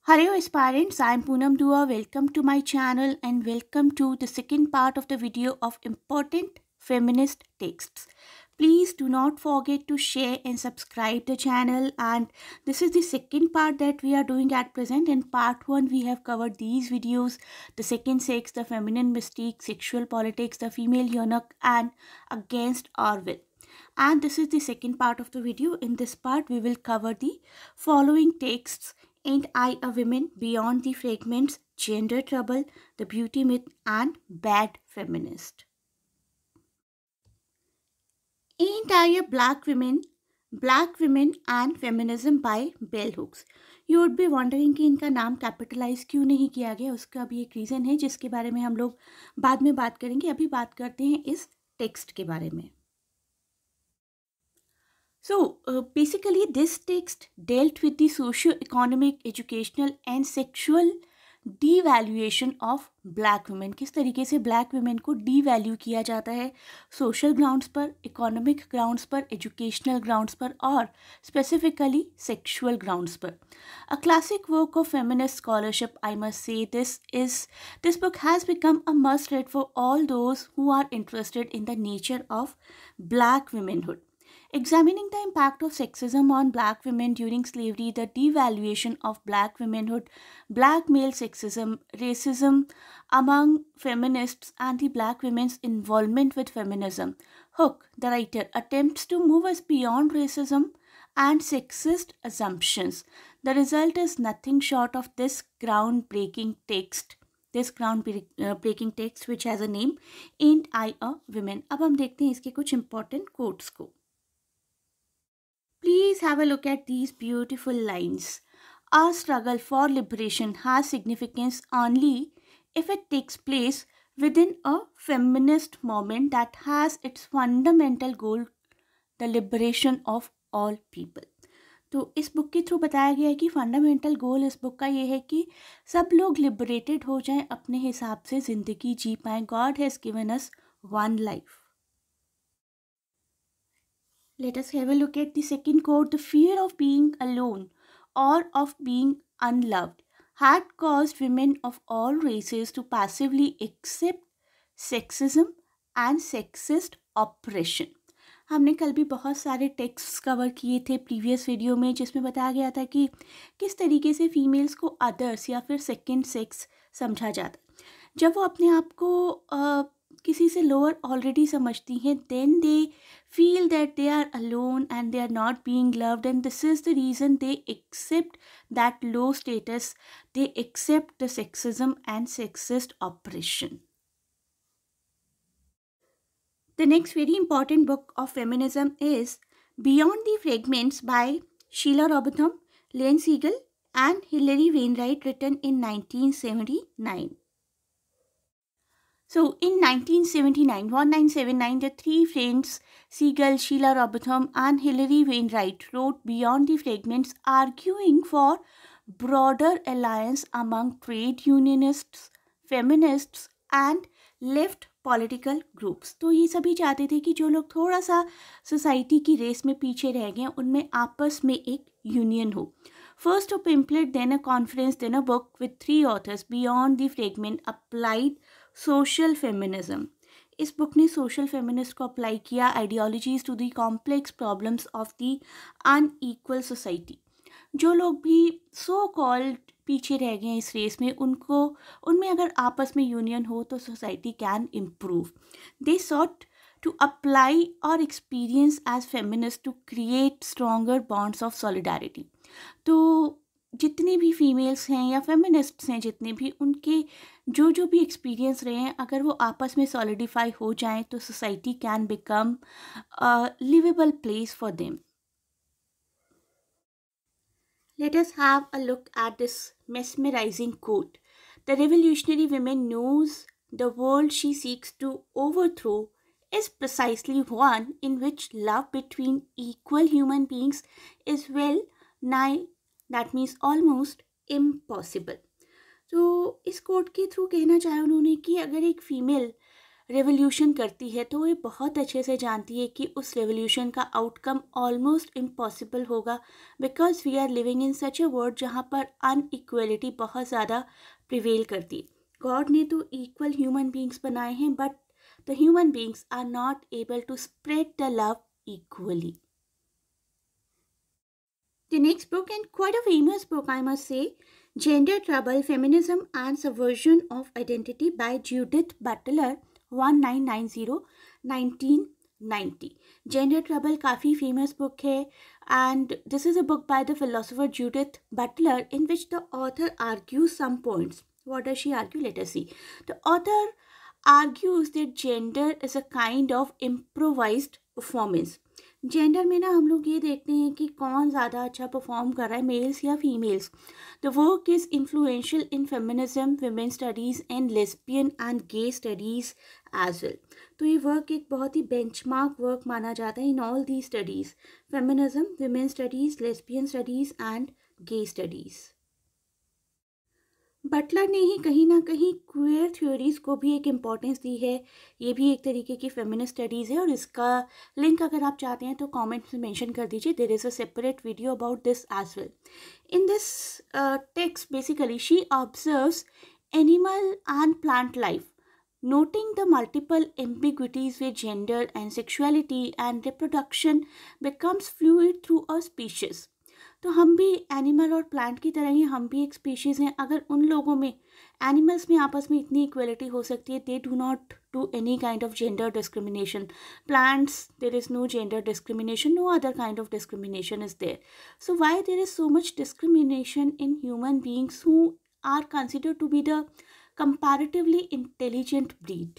Hello aspirants, I am Poonam Dua. Welcome to my channel and welcome to the second part of the video of important feminist texts. Please do not forget to share and subscribe the channel, and this is the second part that we are doing at present. In part 1 we have covered these videos: the second sex, the feminine mystique, sexual politics, the female eunuch, and against our will. And this is the second part of the video. In this part we will cover the following texts: Ain't I a Woman, Beyond the Fragments, Gender Trouble, The Beauty Myth, and Bad Feminist. Ain't I a Black Woman, Black Women and Feminism by Bell Hooks. You would be wondering कि इनका नाम capitalise क्यों नहीं किया गया. उसका भी एक रीज़न है जिसके बारे में हम लोग बाद में बात करेंगे. अभी बात करते हैं इस टेक्स्ट के बारे में. So, basically this text dealt with the socio-economic, educational and sexual devaluation of black women. किस तरीके से black women को devalue किया जाता है social grounds पर, economic grounds पर, educational grounds पर और specifically sexual grounds पर. A classic work of feminist scholarship, I must say. This book has become a must read for all those who are interested in the nature of black womanhood. Examining the impact of sexism on black women during slavery, the devaluation of black womanhood, black male sexism, racism among feminists, and the black women's involvement with feminism. Hook, the writer, attempts to move us beyond racism and sexist assumptions. The result is nothing short of this groundbreaking text. Breaking text which has a name, Ain't I a Woman. अब हम देखते हैं इसके कुछ important quotes को. Please have a look at these beautiful lines. Our struggle for liberation has significance only if it takes place within a feminist movement that has its fundamental goal the liberation of all people. तो इस book के through बताया गया है कि fundamental गोल इस book का ये है कि सब लोग लिबरेटेड हो जाएं, अपने हिसाब से ज़िंदगी जी पाएं. God has given us one life. Let us have a look at the second quote. The fear of being alone or of being unloved had caused women of all races to passively accept sexism and sexist oppression. हमने कल भी बहुत सारे text cover किए थे previous video में जिसमें बताया गया था कि किस तरीके से फीमेल्स को अदर्स या फिर सेकंड सेक्स समझा जाता है. जब वो अपने आप को किसी से लोअर ऑलरेडी समझती हैं, then they feel that they are alone and they are not being loved, and this is the reason they accept that low status, they accept the sexism and sexist oppression. The next very important book of feminism is Beyond the Fragments by Sheila Robotham, Lane Siegel and Hilary Wainwright, written in 1979. So in 1979, the three friends Siegel, Sheila Robotham and Hilary Wainwright wrote Beyond the Fragments, arguing for broader alliance among trade unionists, feminists and left political groups. तो ये सभी चाहते थे कि जो लोग थोड़ा सा सोसाइटी की रेस में पीछे रह गए उनमें आपस में एक यूनियन हो. First a pamphlet, then a conference, then a book with three authors. Beyond the Fragment applied social feminism. इस बुक ने सोशल फेमिनिस्ट को अप्लाई किया ideologies to the complex problems of the unequal society. जो लोग भी so called पीछे रह गए इस रेस में, उनमें अगर आपस में यूनियन हो तो society can improve. They sought to apply our experience as feminists to create stronger bonds of solidarity. तो जितने भी फीमेल्स हैं या फेमिनिस्ट्स हैं जितने भी, उनके जो भी एक्सपीरियंस रहे हैं, अगर वो आपस में सॉलिडिफाई हो जाएं तो society can become a livable place for them. Let us have a look at this mesmerizing quote. The revolutionary woman knows the world she seeks to overthrow is precisely one in which love between equal human beings is well nigh, that means almost impossible. तो इस coat के through कहना चाहे उन्होंने कि अगर एक female revolution करती है तो ये बहुत अच्छे से जानती है कि उस रेवोल्यूशन का आउटकम ऑलमोस्ट इम्पॉसिबल होगा, because we are living in such a world जहाँ पर अनइक्वलिटी बहुत ज़्यादा प्रिवेल करती है. गॉड ने तो इक्वल ह्यूमन बींग्स बनाए हैं, but the human beings are not able to spread the love equally. The next book, and quite a famous book I must say, Gender Trouble, Feminism and Subversion of Identity by Judith Butler, 1990 1990. Gender Trouble काफ़ी famous book है, and this is a book by the philosopher Judith Butler in which the author argues some points. What does she argue? Let us see. The author argues that gender is a kind of improvised performance. Gender में ना हम लोग ये देखते हैं कि कौन ज़्यादा अच्छा परफॉर्म कर रहा है, मेल्स या females. The work is influential in feminism, women studies and lesbian and gay studies as well. तो ये वर्क एक बहुत ही बेंचमार्क वर्क माना जाता है in all the studies, feminism, women studies, lesbian studies and gay studies. Butler ने ही कहीं ना कहीं क्वेयर थ्योरीज को भी एक इम्पॉर्टेंस दी है. ये भी एक तरीके की फेमिनिस्ट स्टडीज़ है, और इसका लिंक अगर आप चाहते हैं तो कमेंट्स में मेंशन कर दीजिए. There is a separate video about this as well. In this text basically she observes animal and plant life, noting the multiple ambiguities where gender and sexuality and reproduction becomes fluid through a species. तो हम भी animal और plant की तरह ही हम भी एक species हैं. अगर उन लोगों में, एनिमल्स में आपस में इतनी इक्वलिटी हो सकती है, they do not do any kind of gender discrimination. Plants, there is no gender discrimination, no other kind of discrimination is there. So why there is so much discrimination in human beings who are considered to be the comparatively intelligent breed?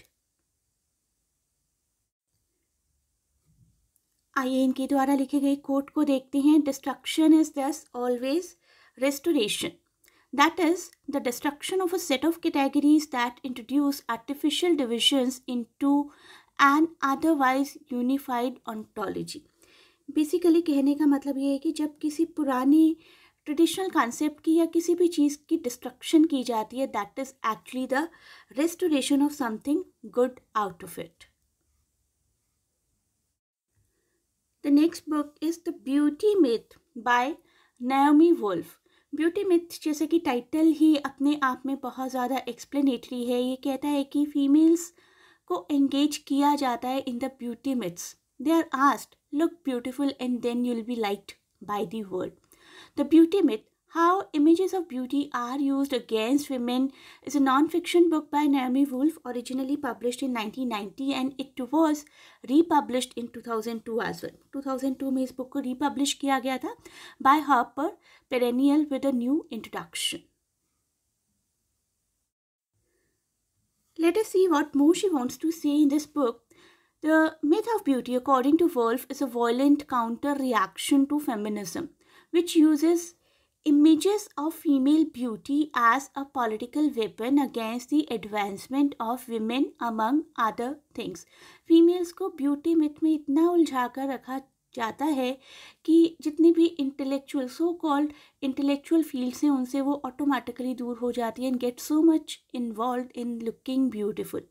आइए इनके द्वारा लिखे गए coat को देखते हैं. Destruction is दस always restoration. That is, the destruction of a set of categories that introduce artificial divisions into an otherwise unified ontology. Basically कहने का मतलब ये है कि जब किसी पुरानी ट्रेडिशनल कॉन्सेप्ट की या किसी भी चीज़ की डिस्ट्रक्शन की जाती है, that is actually the restoration of something good out of it. The next book is the beauty myth by Naomi Wolf. Beauty myth, जैसे कि टाइटल ही अपने आप में बहुत ज़्यादा एक्सप्लेनेटरी है. ये कहता है कि फीमेल्स को एंगेज किया जाता है in the beauty myths. They are asked, look beautiful and then you'll be liked by the world. The Beauty Myth, How Images of Beauty Are Used Against Women is a non-fiction book by Naomi Wolf, originally published in 1990 and it was republished in 2002 as well. 2002 में इस book को republish किया गया था by Harper Perennial with a new introduction. Let us see what more she wants to say in this book. The myth of beauty, according to Woolf, is a violent counter-reaction to feminism, which uses images of female beauty as a political weapon against the advancement of women, among other things. Females को beauty myth में इतना उलझा कर रखा जाता है कि जितनी भी intellectual, so called intellectual fields हैं, उनसे वो ऑटोमेटिकली दूर हो जाती है and get so much involve in looking beautiful.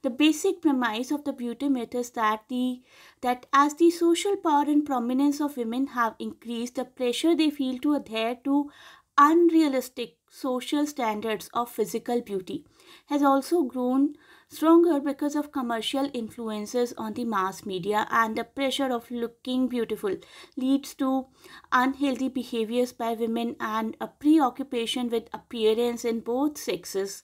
The basic premise of the beauty myth is that as the social power and prominence of women have increased, the pressure they feel to adhere to unrealistic social standards of physical beauty has also grown stronger because of commercial influences on the mass media, and the pressure of looking beautiful leads to unhealthy behaviors by women and a preoccupation with appearance in both sexes,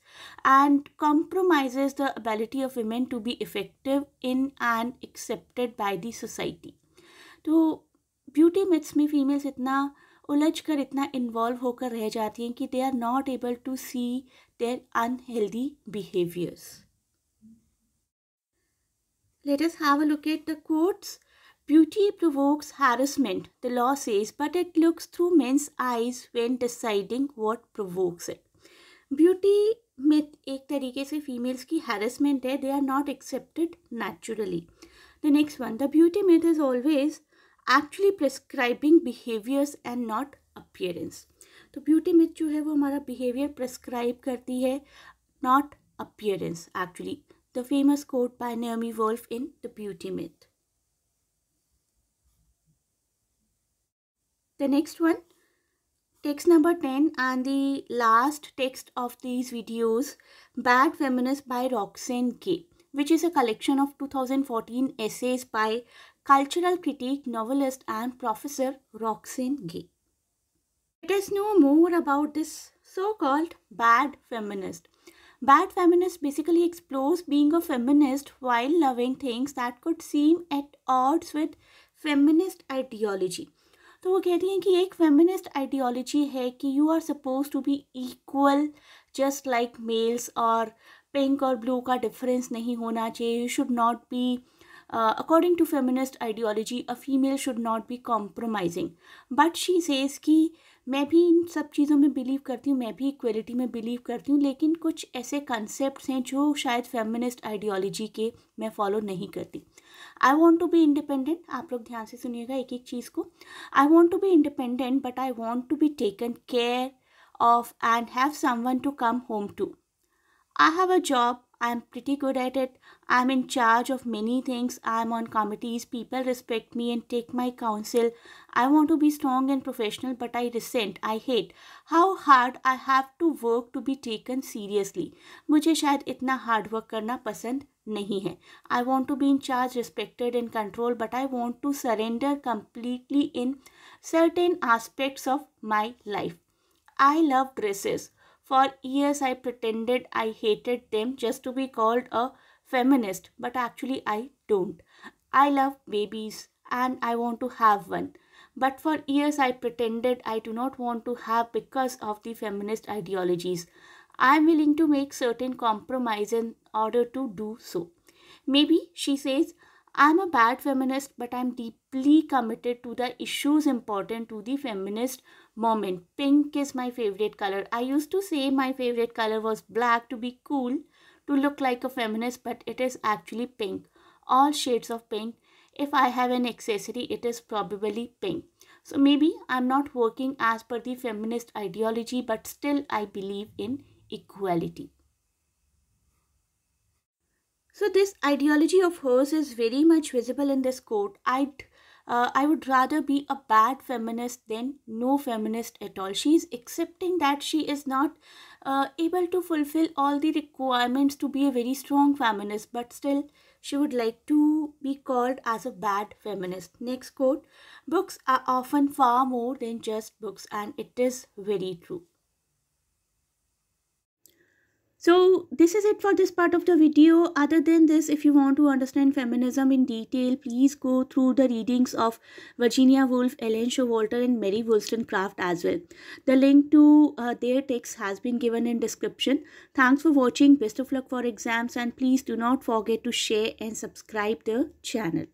and compromises the ability of women to be effective in and accepted by the society. तो beauty myths में females इतना उलझ कर, इतना involve होकर रह जाती हैं कि they are not able to see their unhealthy behaviours. Let us have a look at the quotes. Beauty provokes harassment, the law says, but it looks through men's eyes when deciding what provokes it. Beauty myth एक तरीके से females की harassment है. They are not accepted naturally. The next one, the beauty myth is always actually prescribing behaviors and not appearance. तो beauty myth जो है वो हमारा behavior prescribe करती है, not appearance actually. the famous quote by Naomi Wolf in The Beauty Myth. The next one, text number 10 and the last text of these videos, Bad Feminist by Roxane Gay, which is a collection of 2014 essays by cultural critic, novelist and professor Roxane Gay. Let us know more about this so-called bad feminist. Bad feminist basically explores being a feminist while loving things that could seem at odds with feminist ideology. तो वो कहती हैं कि एक feminist ideology है कि you are suppose to be equal just like males, और pink और ब्लू का डिफरेंस नहीं होना चाहिए. You should not be, according to feminist ideology, a female should not be compromising. But she says कि मैं भी इन सब चीज़ों में बिलीव करती हूँ, मैं भी इक्वलिटी में बिलीव करती हूँ, लेकिन कुछ ऐसे कंसेप्ट हैं जो शायद फेमिनिस्ट आइडियोलॉजी के मैं फॉलो नहीं करती. I want to be independent. आप लोग ध्यान से सुनिएगा एक एक चीज़ को. I want to be independent but I want to be taken care of and have someone to come home to. I have a job, I'm pretty good at it, I'm in charge of many things, I'm on committees, people respect me and take my counsel. I want to be strong and professional but I resent, I hate how hard I have to work to be taken seriously. मुझे शायद इतना hard work करना पसंद नहीं है. I want to be in charge, respected and controlled but I want to surrender completely in certain aspects of my life. I love dresses. For years I pretended I hated them just to be called a feminist, but actually I don't. I love babies and I want to have one. But for years I pretended I do not want to have because of the feminist ideologies. I am willing to make certain compromise in order to do so. Maybe, she says, I am a bad feminist, but I am deeply committed to the issues important to the feminist moment. Pink is my favorite color. I used to say my favorite color was black to be cool, to look like a feminist, but it is actually pink. All shades of pink. If I have an accessory, it is probably pink. So maybe I'm not working as per the feminist ideology, but still I believe in equality. So this ideology of hers is very much visible in this quote. I would rather be a bad feminist than no feminist at all. She is accepting that she is not able to fulfill all the requirements to be a very strong feminist, but still she would like to be called as a bad feminist. Next quote, books are often far more than just books, and it is very true. So this is it for this part of the video. Other than this, if you want to understand feminism in detail, please go through the readings of Virginia Woolf, Ellen Showalter and Mary Wollstonecraft as well. The link to their text has been given in description. Thanks for watching. Best of luck for exams and please do not forget to share and subscribe the channel.